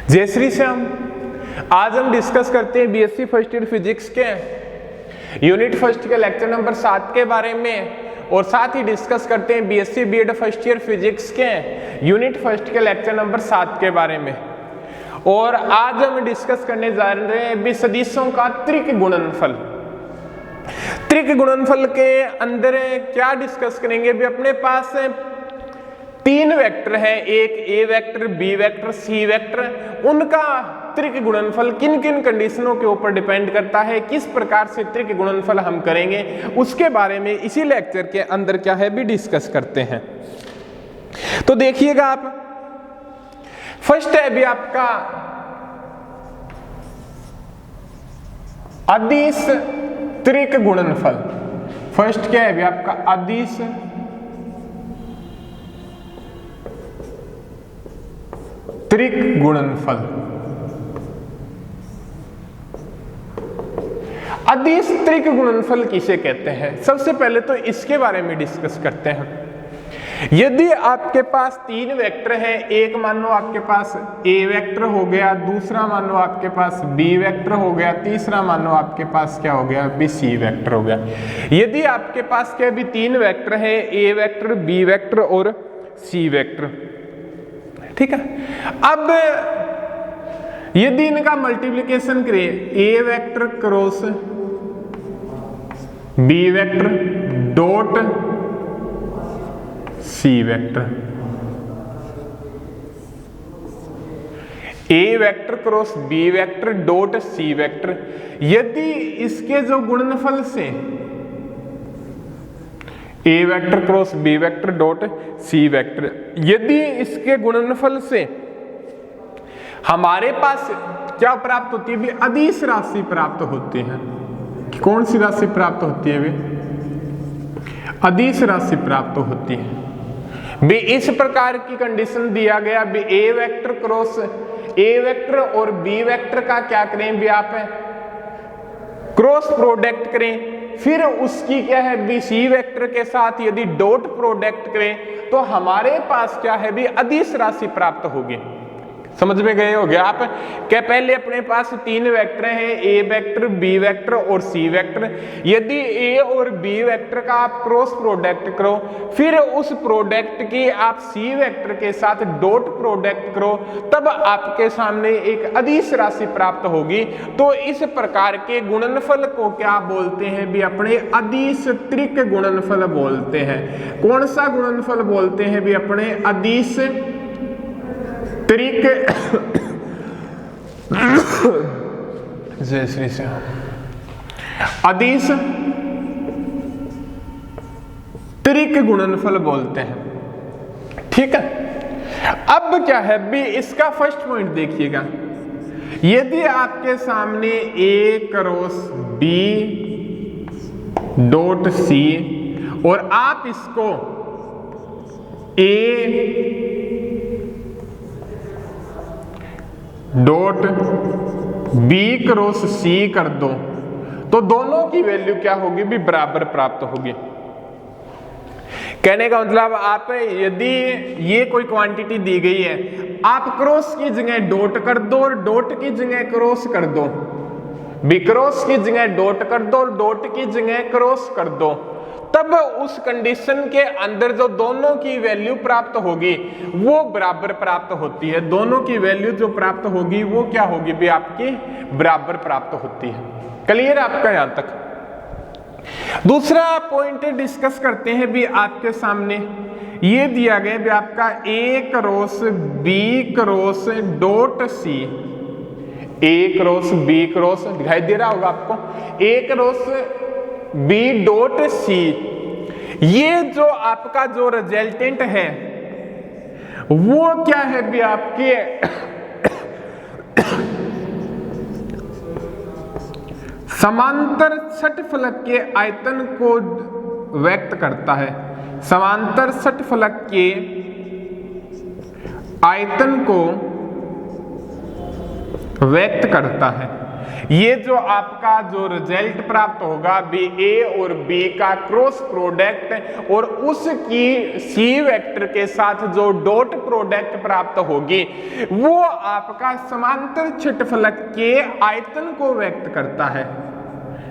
जय श्री श्याम। आज हम डिस्कस करते हैं बीएससी फर्स्ट ईयर फिजिक्स के यूनिट फर्स्ट के लेक्चर नंबर 7 के बारे में और साथ ही डिस्कस करते हैं BSc BEd first year physics के यूनिट फर्स्ट के लेक्चर नंबर 7 के बारे में। और आज हम डिस्कस करने जा रहे हैं सदिशों का त्रिक गुणनफल। त्रिक गुणनफल के अंदर क्या डिस्कस करेंगे? भी अपने पास 3 वेक्टर है, एक ए vector, B vector, C vector. उनका त्रिक गुणनफल किन किन कंडीशनों के ऊपर डिपेंड करता है, किस प्रकार से त्रिक गुणनफल हम करेंगे, उसके बारे में इसी लेक्चर के अंदर क्या है भी डिस्कस करते हैं। तो देखिएगा आप, फर्स्ट है भी आपका अदिश त्रिक गुणनफल। फर्स्ट क्या है भी आपका अदिश त्रिक गुणनफल। अदिश त्रिक गुणनफल किसे कहते हैं? सबसे पहले तो इसके बारे में डिस्कस करते हैं। यदि आपके पास 3 वेक्टर हैं, एक मान लो आपके पास ए वेक्टर हो गया, दूसरा मान लो आपके पास बी वेक्टर हो गया, तीसरा मान लो आपके पास क्या हो गया बी सी वेक्टर हो गया। यदि आपके पास क्या भी 3 वेक्टर है, ए वेक्टर, बी वेक्टर और सी वेक्टर, ठीक है। अब यदि इनका मल्टीप्लिकेशन करें, A vector cross B vector dot C vector, A vector cross B vector dot C vector, यदि इसके जो गुणनफल से A vector cross B vector dot C vector, यदि इसके गुणनफल से हमारे पास क्या प्राप्त होती है भी अदिश राशि प्राप्त होती है। कौन सी राशि प्राप्त होती है भी? अदिश राशि प्राप्त होती है भी। इस प्रकार की कंडीशन दिया गया भी A vector cross A vector और बी वेक्टर का क्या करें भी आप क्रॉस प्रोडक्ट करें, फिर उसकी क्या है बी सी वेक्टर के साथ यदि डॉट प्रोडक्ट करें तो हमारे पास क्या है भी अदिश राशि प्राप्त होगी। समझ में गए हो गया आप? क्या पहले अपने पास 3 वेक्टर हैं, ए वेक्टर, बी वेक्टर और सी वेक्टर। यदि ए और बी वेक्टर का आप क्रॉस प्रोडक्ट करो, फिर उस प्रोडक्ट की आप सी वेक्टर के साथ डॉट प्रोडक्ट करो, तब आपके सामने एक अदिश राशि प्राप्त होगी। तो इस प्रकार के गुणनफल को क्या बोलते हैं भी? अपने अदिश त्रिक गुणनफल बोलते हैं। कौन सा गुणनफल बोलते हैं भी? अपने अदिश त्रिक जय श्री श्याम। अदिश त्रिक गुणनफल बोलते हैं, ठीक है। अब क्या है भी इसका फर्स्ट पॉइंट देखिएगा। यदि आपके सामने ए क्रॉस बी डॉट सी और आप इसको ए डॉट बी क्रॉस सी कर दो, तो दोनों की वैल्यू क्या होगी भी? बराबर प्राप्त होगी। कहने का मतलब आप यदि ये कोई क्वांटिटी दी गई है, आप क्रॉस की जगह डॉट कर दो और डॉट की जगह क्रॉस कर दो, बी क्रॉस की जगह डॉट कर दो और डॉट की जगह क्रॉस कर दो, तब उस कंडीशन के अंदर जो दोनों की वैल्यू प्राप्त होगी वो बराबर प्राप्त होती है। दोनों की वैल्यू जो प्राप्त होगी वो क्या होगी भी? आपकी बराबर प्राप्त होती है। क्लियर आपका यहां तक? दूसरा पॉइंट डिस्कस करते हैं भी। आपके सामने ये दिया गया भी आपका A cross B cross dot C, A cross B cross दिखाई दे रहा होगा आपको, A cross B dot C. ये जो आपका जो रिजल्टेंट है वो क्या है भी? आपके समांतर षटफलक के आयतन को व्यक्त करता है। समांतर षटफलक के आयतन को व्यक्त करता है। ये जो आपका जो रिजल्ट प्राप्त होगा बी ए और बी का क्रॉस प्रोडक्ट और उसकी सी वेक्टर के साथ जो डॉट प्रोडक्ट प्राप्त होगी वो आपका समांतर छठफलक के आयतन को व्यक्त करता है।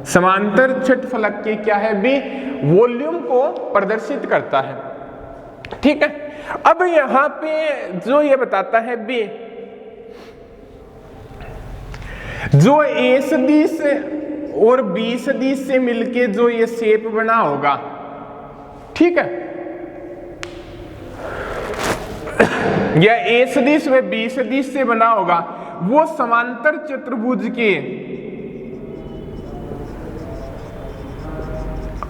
समांतर छठफलक के क्या है बी वॉल्यूम को प्रदर्शित करता है। ठीक है, अब यहां पे जो ये बताता है बी जो ए सदिश और बी सदिश से मिलके जो ये शेप बना होगा, ठीक है, या ए सदिश व बी सदिश से बना होगा, वो समांतर चतुर्भुज के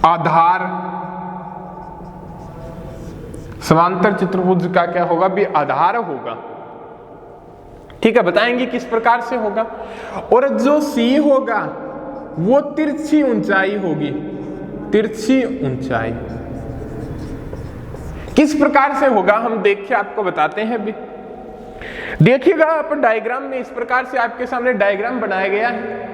आधार, समांतर चतुर्भुज का क्या होगा भी आधार होगा। ठीक है, बताएंगे किस प्रकार से होगा। और जो सी होगा वो तिरछी ऊंचाई होगी, तिरछी ऊंचाई किस प्रकार से होगा हम देख के आपको बताते हैं भी। देखिएगा आप डायग्राम में इस प्रकार से आपके सामने डायग्राम बनाया गया है।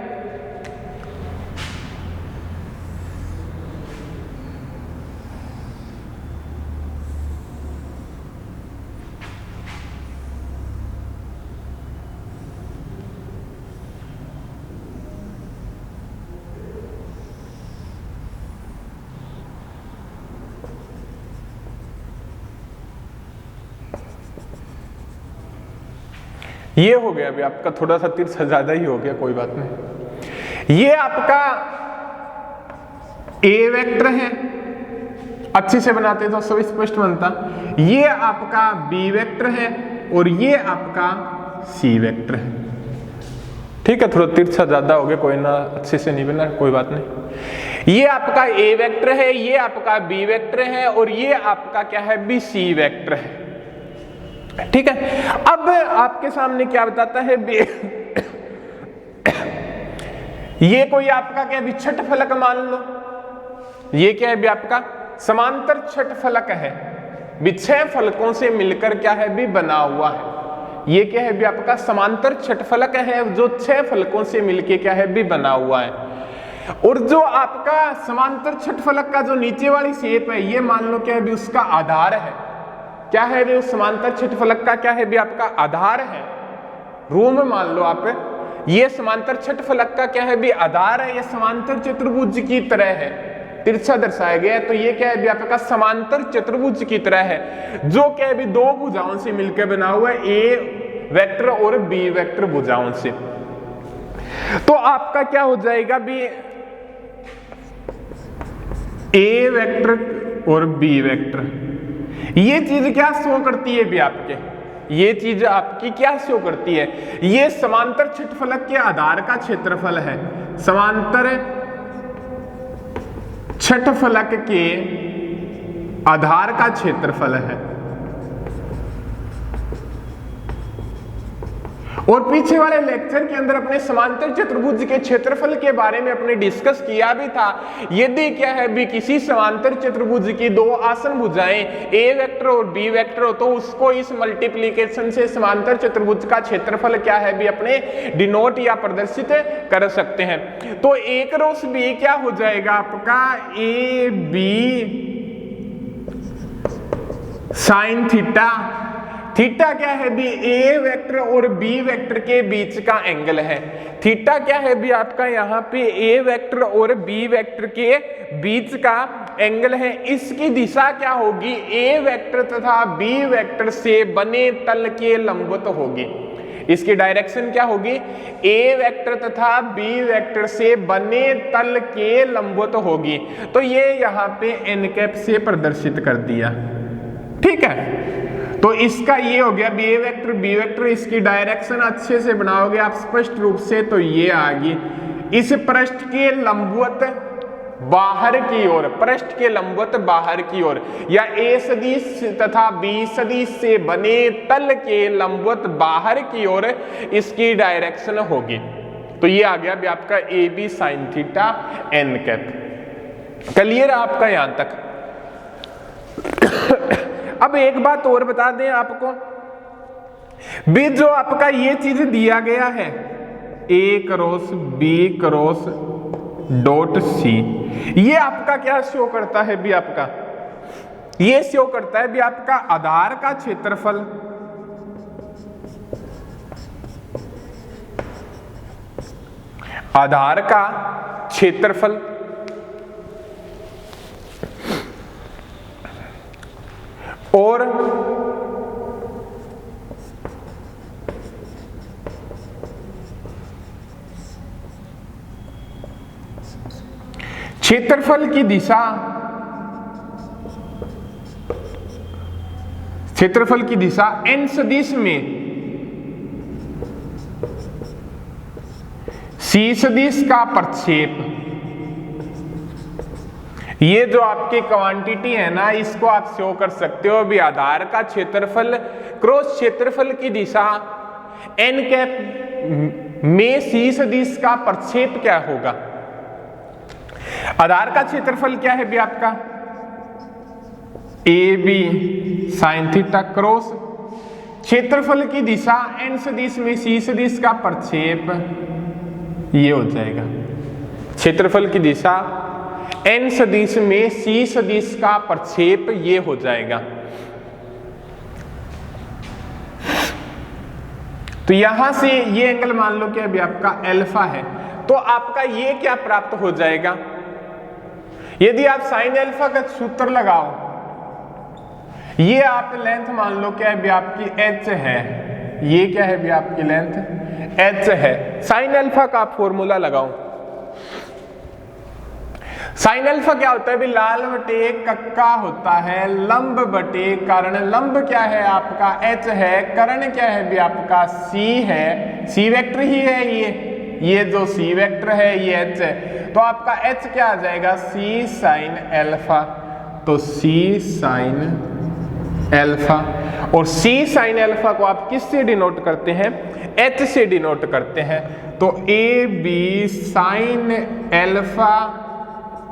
ये हो गया अभी आपका, थोड़ा सा तिरछा ज्यादा ही हो गया, कोई बात नहीं। ये आपका ए वेक्टर है, अच्छे से बनाते तो सब स्पष्ट बनता। ये आपका बी वेक्टर है और ये आपका सी वेक्टर है। ठीक है, थोड़ा तिरछा ज्यादा हो गया, कोई ना, अच्छे से नहीं बना, कोई बात नहीं। ये आपका ए वेक्टर है, ये आपका बी वेक्टर है और ये आपका क्या है बी सी वेक्टर है। ठीक है, अब आपके सामने क्या बताता है ये कोई आपका क्या भी छठफलक मान लो, ये क्या है भी आपका समांतर छठफलक है, भी 6 फलकों से मिलकर क्या है भी बना हुआ है। ये क्या है भी आपका समांतर छठफलक है जो 6 फलकों से मिलकर क्या है भी बना हुआ है। और जो आपका समांतर छठफलक का जो नीचे वाली शेप है ये मान लो क्या है भी उसका आधार है। क्या है भी उस समांतर छठफलक का क्या है भी आपका आधार है। रूम मान लो आप, ये समांतर छठफलक का क्या है भी आधार है, ये समांतर चतुर्भुज की तरह है, तिरछा दर्शाया गया है। तो ये क्या है भी आपका समांतर चतुर्भुज की तरह है जो क्या है भी 2 भुजाओं से मिलकर बना हुआ है, ए वेक्टर और बी वेक्टर भुजाओं से। तो आपका क्या हो जाएगा भी ए वेक्टर और बी वेक्टर, ये चीज क्या शो करती है भी आपके, ये चीज आपकी क्या शो करती है, ये समांतर छठफलक के आधार का क्षेत्रफल है, समांतर छठफलक के आधार का क्षेत्रफल है। और पीछे वाले लेक्चर के अंदर अपने समांतर चतुर्भुज के क्षेत्रफल के बारे में अपने डिस्कस किया भी था। यदि क्या है भी किसी समांतर चतुर्भुज की 2 आसन भुजाएं ए वेक्टर और बी वेक्टर हो तो उसको इस मल्टीप्लिकेशन से समांतर चतुर्भुज का क्षेत्रफल क्या है भी अपने डिनोट या प्रदर्शित कर सकते हैं। तो ए क्रॉस बी क्या हो जाएगा आपका A B sine theta. Theta क्या है भी ए वेक्टर और बी वेक्टर के बीच का एंगल है। थीटा क्या है भी आपका यहाँ पे ए वेक्टर और बी वेक्टर के बीच का एंगल है। इसकी दिशा क्या होगी, ए वेक्टर तथा बी वेक्टर से बने तल के लंबवत होगी। इसकी डायरेक्शन क्या होगी, ए वेक्टर तथा बी वेक्टर से बने तल के लंबवत होगी। तो ये यहाँ पे एन कैप से प्रदर्शित कर दिया। ठीक है, तो इसका ये हो गया बी वेक्टर बी वेक्टर, इसकी डायरेक्शन अच्छे से बनाओगे आप स्पष्ट रूप से तो ये आ गई। इस पृष्ठ के लंबवत बाहर की ओर, पृष्ठ के लंबवत बाहर की ओर, या ए सदिश तथा बी सदिश से बने तल के लंबवत बाहर की ओर इसकी डायरेक्शन होगी। तो ये आ गया भी आपका A B sine theta N cap. Clear आपका यहां तक। अब एक बात और बता दें आपको भी, जो आपका ये चीज दिया गया है A cross B cross dot C. ये आपका क्या शो करता है भी? आपका ये शो करता है भी आपका आधार का क्षेत्रफल आधार का क्षेत्रफल और क्षेत्रफल की दिशा, क्षेत्रफल की दिशा n सदिश में c सदिश का प्रक्षेप। ये जो आपकी क्वांटिटी है ना, इसको आप शो कर सकते हो भी आधार का क्षेत्रफल क्रॉस क्षेत्रफल की दिशा n कैप में c सदिश का प्रक्षेप क्या होगा। आधार का क्षेत्रफल क्या है भी आपका? A B sine theta cross क्षेत्रफल की दिशा n सदिश में c सदिश का प्रक्षेप, ये हो जाएगा क्षेत्रफल की दिशा n सदिश में c सदिश का प्रक्षेप, ये हो जाएगा। तो यहां से ये एंगल मान लो कि अभी आपका अल्फा है, तो आपका ये क्या प्राप्त हो जाएगा? यदि आप साइन अल्फा का सूत्र लगाओ, ये आप लेंथ मान लो क्या है भी आपकी h है, ये क्या है भी आपकी लेंथ h है। साइन अल्फा का आप फॉर्मूला लगाओ। साइन अल्फा क्या होता है भी? लाल बटे कक्का होता है लंब बटे कर्ण। लंब क्या है आपका? h है। कर्ण क्या है भी आपका? c है। c वेक्टर ही है ये जो c वेक्टर है ये h है, तो आपका h क्या आ जाएगा? c sign alpha. तो c साइन अल्फा, और c साइन अल्फा को आप किससे डिनोट करते हैं? h से डिनोट करते हैं। तो A B sine alpha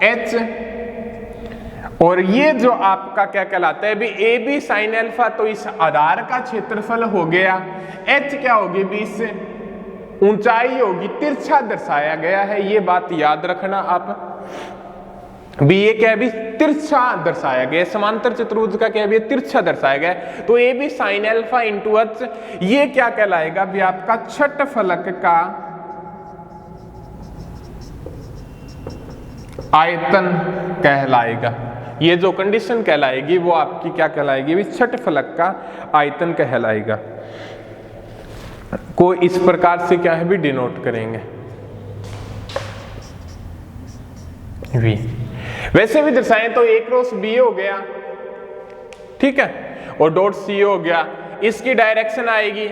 h, और ये जो आपका क्या कहलाता है भी? A B sine alpha. तो इस आधार का क्षेत्रफल हो गया। h क्या होगी भी? इस ऊंचाई होगी, तिरछा दर्शाया गया है, ये बात याद रखना आप भी। ये क्या है भी? तिरछा दर्शाया गया। समांतर चतुर्भुज का क्या है भी? तिरछा दर्शाया गया। तो A B sine alpha into h, ये क्या कहलाएगा भी? आपका छठ फलक का आयतन कहलाएगा। ये जो कंडीशन कहलाएगी वो आपकी क्या कहलाएगी भी? छठ फलक का आयतन कहलाएगा। को इस प्रकार से क्या है भी? डिनोट करेंगे v। वैसे भी दर्शाएं तो a क्रॉस b हो गया, ठीक है, और डॉट c हो गया। इसकी डायरेक्शन आएगी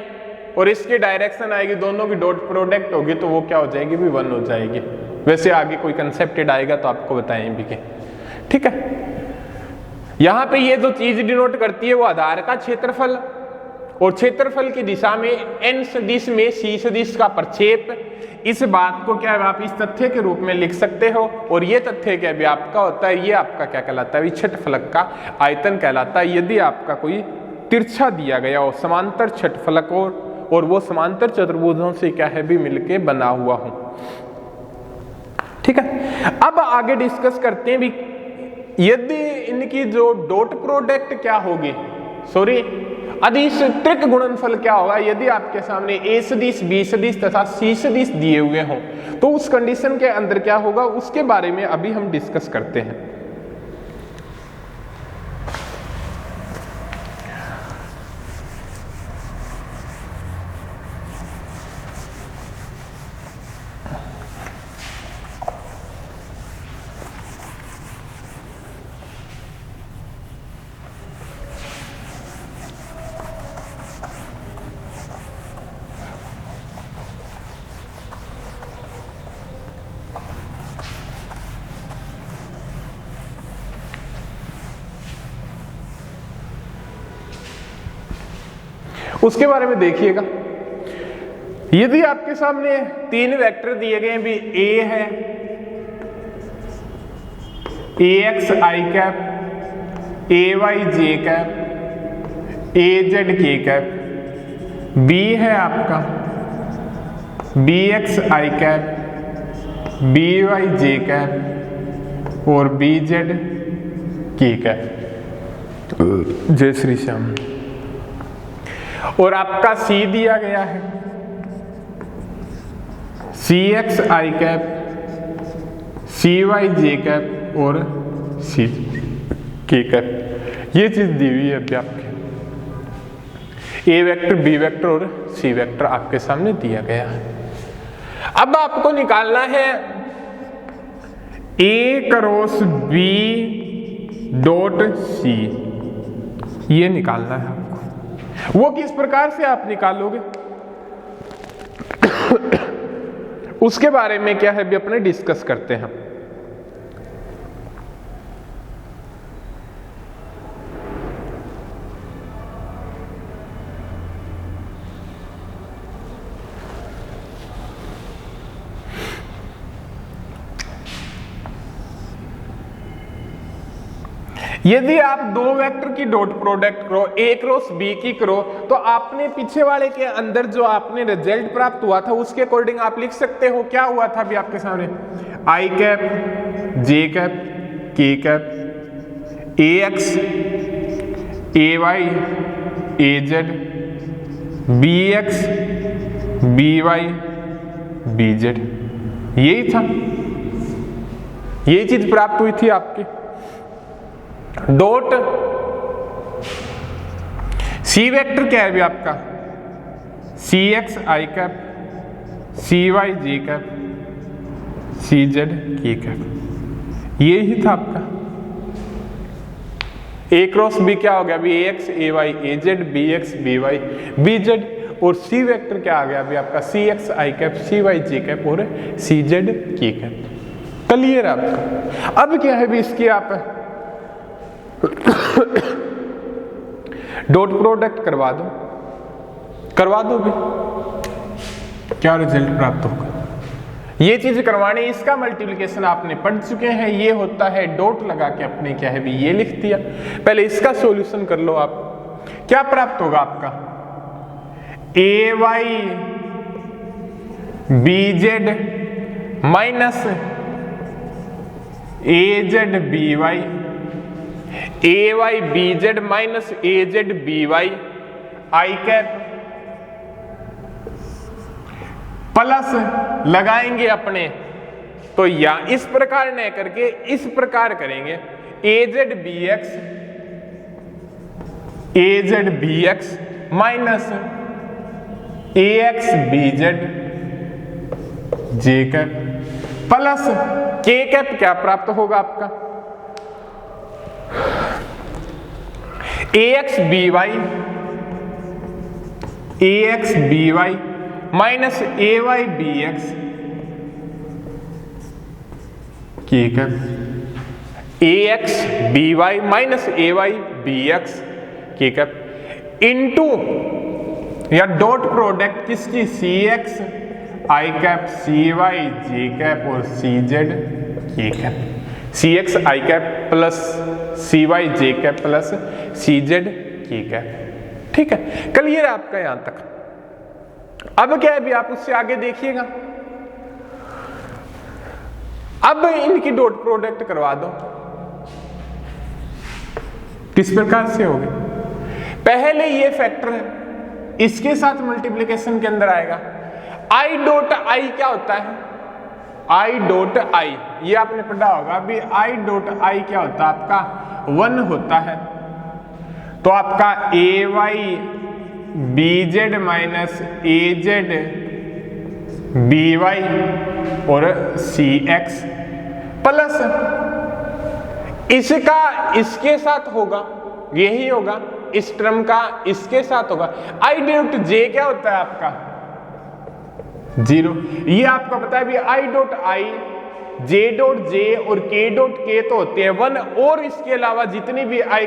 और इसकी डायरेक्शन आएगी, दोनों की डॉट प्रोडक्ट होगी, तो वो क्या हो जाएगी भी? 1 हो जाएगी। वैसे आगे कोई कंसेप्टेड आएगा तो आपको बताएं भी के, ठीक है। यहां पे ये जो चीज डिनोट करती है वो आधार का क्षेत्रफल और क्षेत्रफल की दिशा में n सदिश में c सदिश का प्रक्षेप। इस बात को क्या है आप इस तथ्य के रूप में लिख सकते हो, और ये तथ्य क्या भी आपका होता है? ये आपका क्या कहलाता है? छठ फलक का आयतन कहलाता है। यदि आपका कोई तिरछा दिया गया हो, समांतर छठ फलक हो, और वो समांतर चतुर्भुजों से क्या है भी? मिलके बना हुआ हो, ठीक है। अब आगे डिस्कस करते हैं भी यदि इनकी जो डॉट प्रोडक्ट क्या होगी, सॉरी अदिश त्रिक गुणनफल क्या होगा यदि आपके सामने a सदिश b सदिश तथा c सदिश दिए हुए हों, तो उस कंडीशन के अंदर क्या होगा उसके बारे में अभी हम डिस्कस करते हैं। उसके बारे में देखिएगा, यदि आपके सामने 3 वेक्टर दिए गए भी a है, ax i cap, ay j cap, az k cap, b है आपका B x i cap, B Y j cap और बी जेड के कैप। जय श्री श्याम। और आपका सी दिया गया है सी x i cap, c y j cap और सी के कैप। ये चीज दी हुई है अभी आपके ए वेक्टर, बी वेक्टर और सी वेक्टर आपके सामने दिया गया है। अब आपको निकालना है A cross B dot C, ये निकालना है आपको। वो किस प्रकार से आप निकालोगे उसके बारे में क्या है अभी अपने डिस्कस करते हैं। यदि आप दो वेक्टर की डॉट प्रोडक्ट करो, ए क्रॉस बी की करो, तो आपने पीछे वाले के अंदर जो आपने रिजल्ट प्राप्त हुआ था उसके अकॉर्डिंग आप लिख सकते हो। क्या हुआ था अभी आपके सामने, I cap, J cap, K cap, A x, A Y, A Z, B x, B Y, B Z. यही था, यही चीज प्राप्त हुई थी आपकी। डॉट सी वेक्टर क्या है अभी आपका, c x i cap, c y j cap, C z k cap. ये ही था आपका। ए क्रॉस बी क्या हो गया अभी, a x A Y A Z, B x B Y B z. और सी वेक्टर क्या आ गया अभी आपका, c x i cap, c y j cap और c z k cap. Clear आपका। अब क्या है अभी इसकी आप डॉट प्रोडक्ट करवा दो भी, क्या रिजल्ट प्राप्त होगा। ये चीज करवानी, इसका मल्टीप्लिकेशन आपने पढ़ चुके हैं। ये होता है डॉट लगा के अपने क्या है भी ये लिख दिया। पहले इसका सॉल्यूशन कर लो आप, क्या प्राप्त होगा आपका, ए वाई बी जेड माइनस ए जेड बी वाई, ए वाई बी जेड माइनस ए जेड बी वाई आई कैप, प्लस लगाएंगे अपने तो या इस प्रकार न करके इस प्रकार करेंगे, ए Z B x, A Z B x minus a x b Z J cap, plus के कैप क्या प्राप्त होगा आपका, ए x B Y, A x B y minus a y b x के cap, A x B y minus a y b x के cap into या dot product किसकी, सी x i cap, c y j cap और c z k cap, C x i cap plus C y j cap plus C z k cap. ठीक है, clear है आपका यहां तक। अब क्या है भी आप उससे आगे देखिएगा। अब इनकी डॉट प्रोडक्ट करवा दो, किस प्रकार से होगी। पहले ये फैक्टर है, इसके साथ मल्टीप्लिकेशन के अंदर आएगा। आई डॉट आई क्या होता है, आई डॉट आई ये आपने पढ़ा होगा अभी। आई डॉट आई क्या होता है आपका, 1 होता है। तो आपका ए वाई बी जेड माइनस ए जेड बी वाई और सी एक्स प्लस इसका इसके साथ होगा, यही होगा, इस टर्म का इसके साथ होगा। आई डॉट जे क्या होता है आपका, 0। ये आपको पता है भी I dot I, J dot J और के डॉट के तो होते हैं 1, और इसके अलावा जितनी भी आई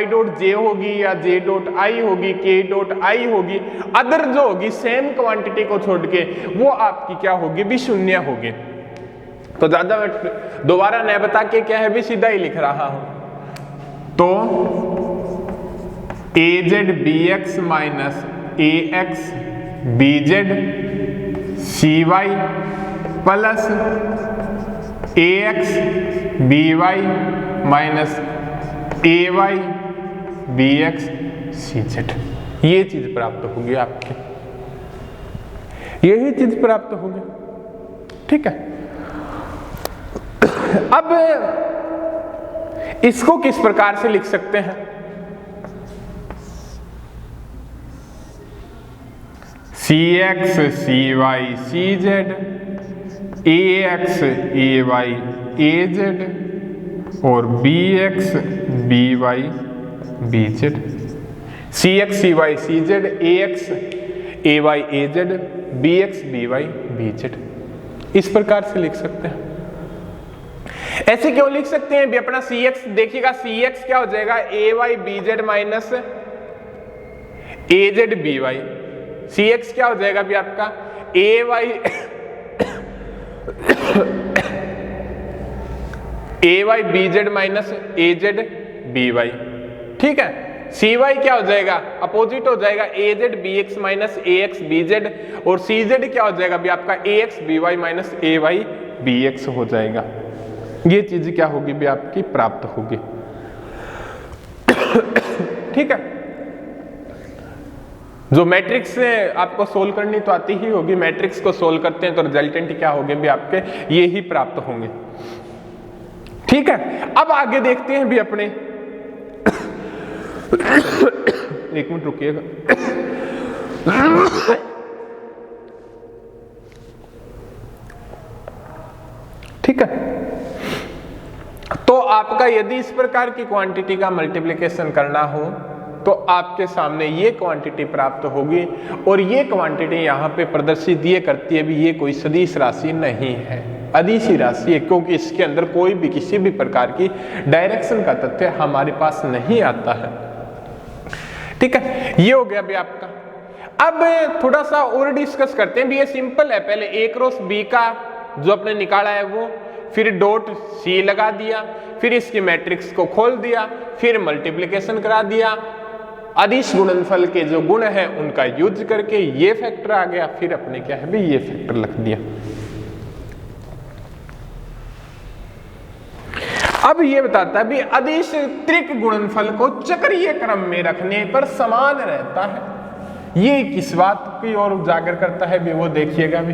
डॉट जे होगी या जे डॉट आई होगी, के डॉट आई होगी, अदर जो होगी सेम क्वांटिटी को छोड़ के वो आपकी क्या होगी भी, 0 होगी। तो ज्यादा दोबारा न बता के क्या है भी सीधा ही लिख रहा हूं। तो a Z B x minus a x b z c y plus a x B y minus a y b x c z, ये चीज प्राप्त होगी आपके, यही चीज प्राप्त होगी। ठीक है, अब इसको किस प्रकार से लिख सकते हैं? C x c y c z, a x A Y A z और b x B Y B z. C x c y c z, a x A Y A Z, B x B Y B z, इस प्रकार से लिख सकते हैं। ऐसे क्यों लिख सकते हैं भी? अपना सी एक्स देखिएगा, सी एक्स क्या हो जाएगा? ए वाई बी जेड माइनस ए जेड बी वाई। सी एक्स क्या हो जाएगा भी आपका? ए वाई ए वाई बी जेड माइनस ए जेड बी वाई। ठीक है, सी वाई क्या हो जाएगा? अपोजिट हो जाएगा, ए Z B x minus a x b z, और सी जेड क्या हो जाएगा भी आपका? ए x B y minus a y b x हो जाएगा। ये चीज क्या होगी भी आपकी? प्राप्त होगी। ठीक है, जो मैट्रिक्स से आपको सोल्व करनी तो आती ही होगी, मैट्रिक्स को सोल्व करते हैं तो रिजल्टेंट क्या होंगे भी आपके? ये ही प्राप्त होंगे। ठीक है, अब आगे देखते हैं भी अपने एक मिनट रुकिएगा। ठीक है, तो आपका यदि इस प्रकार की क्वांटिटी का मल्टीप्लिकेशन करना हो तो आपके सामने ये क्वांटिटी प्राप्त होगी, और ये क्वांटिटी यहाँ पे प्रदर्शित ये करती है भी ये कोई सदिश राशि नहीं है, अदिश राशि है, क्योंकि इसके अंदर कोई भी किसी भी प्रकार की डायरेक्शन का तथ्य हमारे पास नहीं आता है। ठीक है, ये हो गया भी आपका। अब थोड़ा सा और डिस्कस करते हैं भी। ये सिंपल है, पहले ए क्रॉस बी का जो आपने निकाला है वो, फिर डॉट सी लगा दिया, फिर इसकी मैट्रिक्स को खोल दिया, फिर मल्टीप्लिकेशन करा दिया, अदिश गुणनफल के जो गुण है उनका यूज करके ये फैक्टर आ गया, फिर अपने क्या है भी ये फैक्टर लिख दिया। अब ये बताता है भी अदिश त्रिक गुणनफल को चक्रीय क्रम में रखने पर समान रहता है। ये किस बात की ओर उजागर करता है भी? वो देखिएगा भी,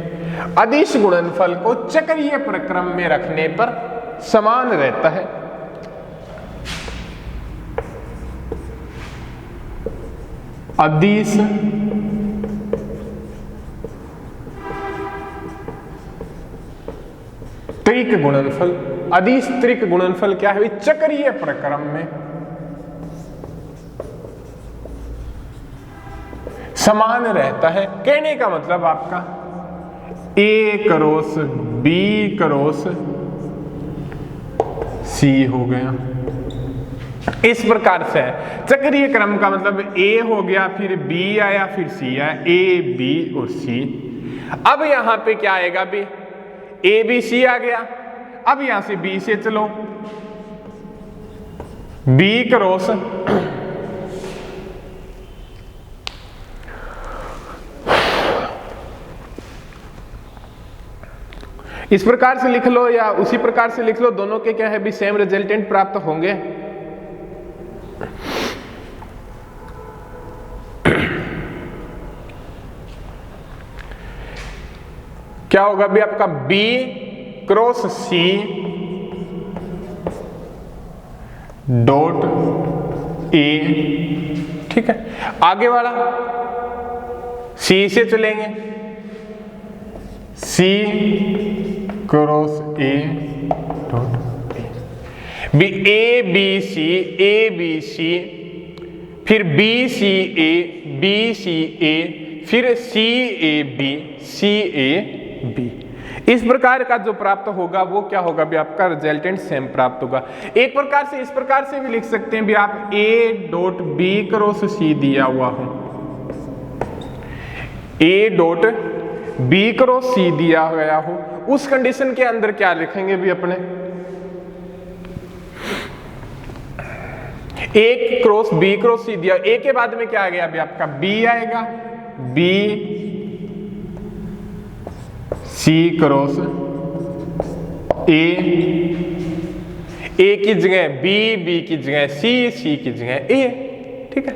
अदिश गुणनफल को चक्रीय प्रक्रम में रखने पर समान रहता है। अदिश त्रिक गुणनफल, अदिश त्रिक गुणनफल क्या है? चक्रीय प्रक्रम में समान रहता है। कहने का मतलब आपका ए क्रॉस बी क्रॉस सी हो गया, इस प्रकार से है। चक्रीय क्रम का मतलब ए हो गया, फिर बी आया, फिर सी आया, ए बी और सी। अब यहां पे क्या आएगा भी? ए बी सी आ गया। अब यहां से बी से चलो, बी क्रॉस इस प्रकार से लिख लो या उसी प्रकार से लिख लो, दोनों के क्या है भी सेम रिजल्टेंट प्राप्त होंगे। क्या होगा भी आपका? B cross c dot a. ठीक है, आगे वाला सी से चलेंगे, c cross a dot b, a b c, a b c, फिर b c a, b c ए, फिर सी a b, c a B. इस प्रकार का जो प्राप्त होगा वो क्या होगा भी आपका? रिजल्टेंट सेम प्राप्त होगा। एक प्रकार से इस प्रकार से भी लिख सकते हैं भी आप ए डॉट बी क्रॉस सी दिया हुआ हो, ए डॉट बी क्रॉस सी दिया गया हो, उस कंडीशन के अंदर क्या लिखेंगे भी अपने? ए क्रॉस बी क्रॉस सी दिया, ए के बाद में क्या आ गया अभी आपका? बी आएगा, बी C क्रॉस ए की जगह B, B की जगह C, C की जगह A, ठीक है।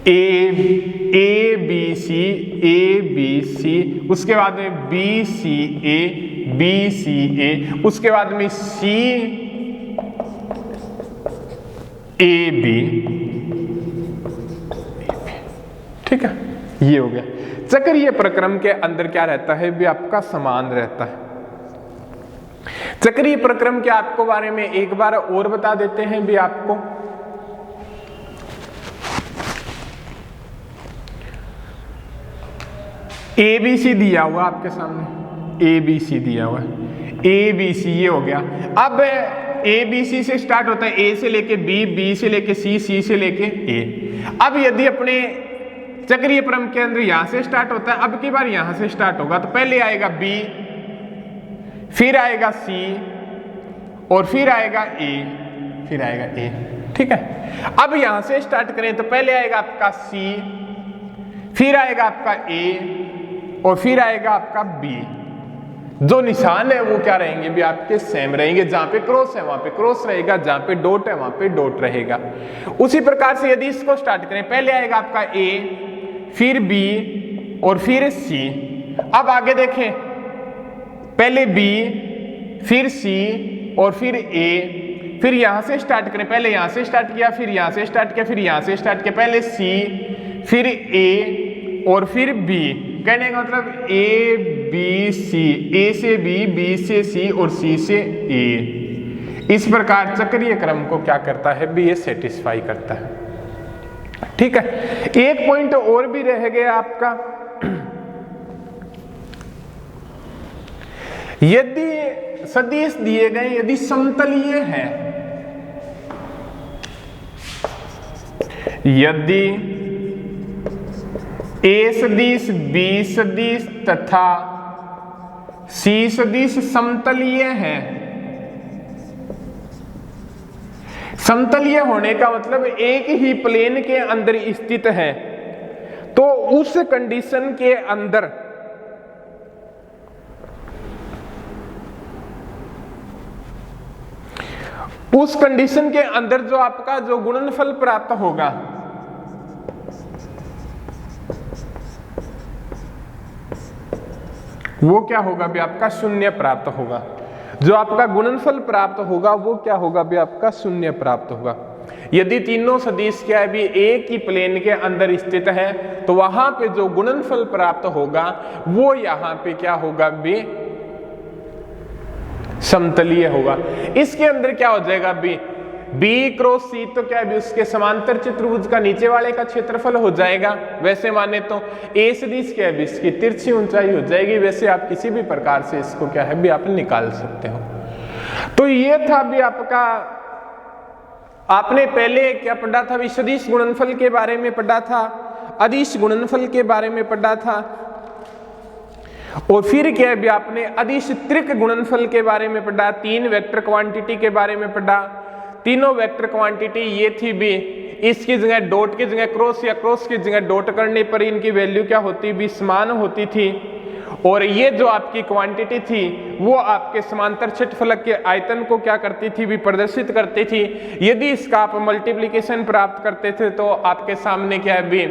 ए बी सी, उसके बाद में बी सी ए, उसके बाद में सी ए बी, ठीक है। ये हो गया। चक्रीय प्रक्रम के अंदर क्या रहता है भी आपका समान रहता है। चक्रीय प्रक्रम के आपको बारे में एक बार और बता देते हैं भी आपको। ABC दिया हुआ आपके सामने, ABC दिया हुआ है, ABC ये हो गया। अब ABC से स्टार्ट होता है, A से लेके B, B से लेके C, C से लेके A। अब यदि अपने चक्रीय क्रम के अंदर यहां से स्टार्ट होता है, अब की बार यहां से स्टार्ट होगा तो पहले आएगा B, फिर आएगा C और फिर आएगा A, फिर आएगा A, ठीक है। अब यहां से स्टार्ट करें तो पहले आएगा आपका C, फिर आएगा आपका A और फिर आएगा आपका B। जो निशान है वो क्या रहेंगे भी आपके सेम रहेंगे। जहां पे क्रॉस है वहां पे क्रॉस रहेगा, जहां पे डॉट है वहां पे डॉट रहेगा। उसी प्रकार से यदि इसको स्टार्ट करें, पहले आएगा आपका A, फिर B और फिर C। अब आगे देखें, पहले B, फिर C और फिर A, फिर यहां से स्टार्ट करें, पहले यहां से स्टार्ट किया, फिर यहां से स्टार्ट किया, फिर यहां से स्टार्ट किया, पहले C, फिर A और फिर B। कहने का मतलब A B C, A से B, B से C और C से A। इस प्रकार चक्रीय क्रम को क्या करता है भी ये सेटिस्फाई करता है, ठीक है। एक पॉइंट और भी रह गया आपका, यदि सदिश दिए गए, यदि समतलीय है, यदि A सदिश, B सदिश तथा C सदिश समतलीय है। समतलीय होने का मतलब एक ही प्लेन के अंदर स्थित है, तो उस कंडीशन के अंदर जो आपका जो गुणनफल प्राप्त होगा वो क्या होगा भी आपका शून्य प्राप्त होगा। जो आपका गुणनफल प्राप्त होगा वो क्या होगा भी आपका शून्य प्राप्त होगा। यदि तीनों सदिश क्या है भी एक ही प्लेन के अंदर स्थित है तो वहां पे जो गुणनफल प्राप्त होगा वो यहां पे क्या होगा भी समतलीय होगा। इसके अंदर क्या हो जाएगा भी B क्रॉस C, तो क्या है उसके समांतर चतुर्भुज का नीचे वाले का क्षेत्रफल हो जाएगा। वैसे माने तो A सदिश क्या है इसकी तिरछी ऊंचाई हो जाएगी। वैसे आप किसी भी प्रकार से इसको क्या है भी आप निकाल सकते हो। तो ये था भी आपका, आपने पहले क्या पढ़ा था भी सदिश गुणनफल के बारे में पढ़ा था, अदिश गुणनफल के बारे में पढ़ा था, और फिर क्या है भी आपने अदिश त्रिक गुणनफल के बारे में पढ़ा, तीन वेक्टर क्वांटिटी के बारे में पढ़ा। तीनों वेक्टर क्वांटिटी ये थी भी, इसकी जगह डॉट की जगह क्रॉस या क्रॉस की जगह डॉट करने पर इनकी वैल्यू क्या होती भी समान होती थी। और ये जो आपकी क्वांटिटी थी वो आपके समांतर क्षेत्रफलक के आयतन को क्या करती थी भी प्रदर्शित करती थी। यदि इसका आप मल्टीप्लिकेशन प्राप्त करते थे तो आपके सामने क्या है भी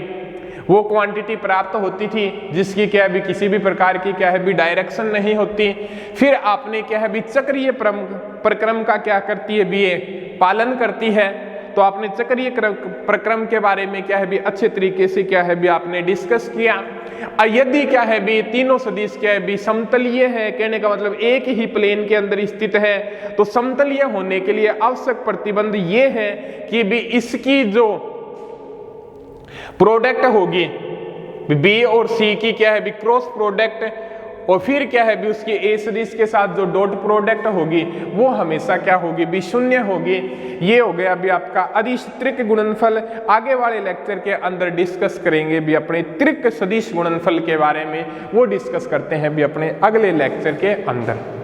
वो क्वांटिटी प्राप्त होती थी जिसकी क्या है भी किसी भी प्रकार की क्या है भी डायरेक्शन नहीं होती। फिर आपने क्या है भी चक्रीय प्रक्रम का क्या करती है भी ये पालन करती है। तो आपने चक्रीय प्रक्रम के बारे में क्या है भी अच्छे तरीके से क्या है भी आपने डिस्कस किया। यदि क्या है भी तीनों सदिश क्या है भी समतलीय है, कहने का मतलब एक ही प्लेन के अंदर स्थित है, तो समतलीय होने के लिए आवश्यक प्रतिबंध ये है कि भी इसकी जो प्रोडक्ट होगी B और C की क्या है भी क्रॉस प्रोडक्ट, और फिर क्या है भी उसकी A सदिश के साथ जो डॉट प्रोडक्ट होगी वो हमेशा क्या होगी भी शून्य होगी। ये हो गया भी आपका अदिश त्रिक गुणनफल। आगे वाले लेक्चर के अंदर डिस्कस करेंगे भी अपने त्रिक सदिश गुणनफल के बारे में, वो डिस्कस करते हैं भी अपने अगले लेक्चर के अंदर।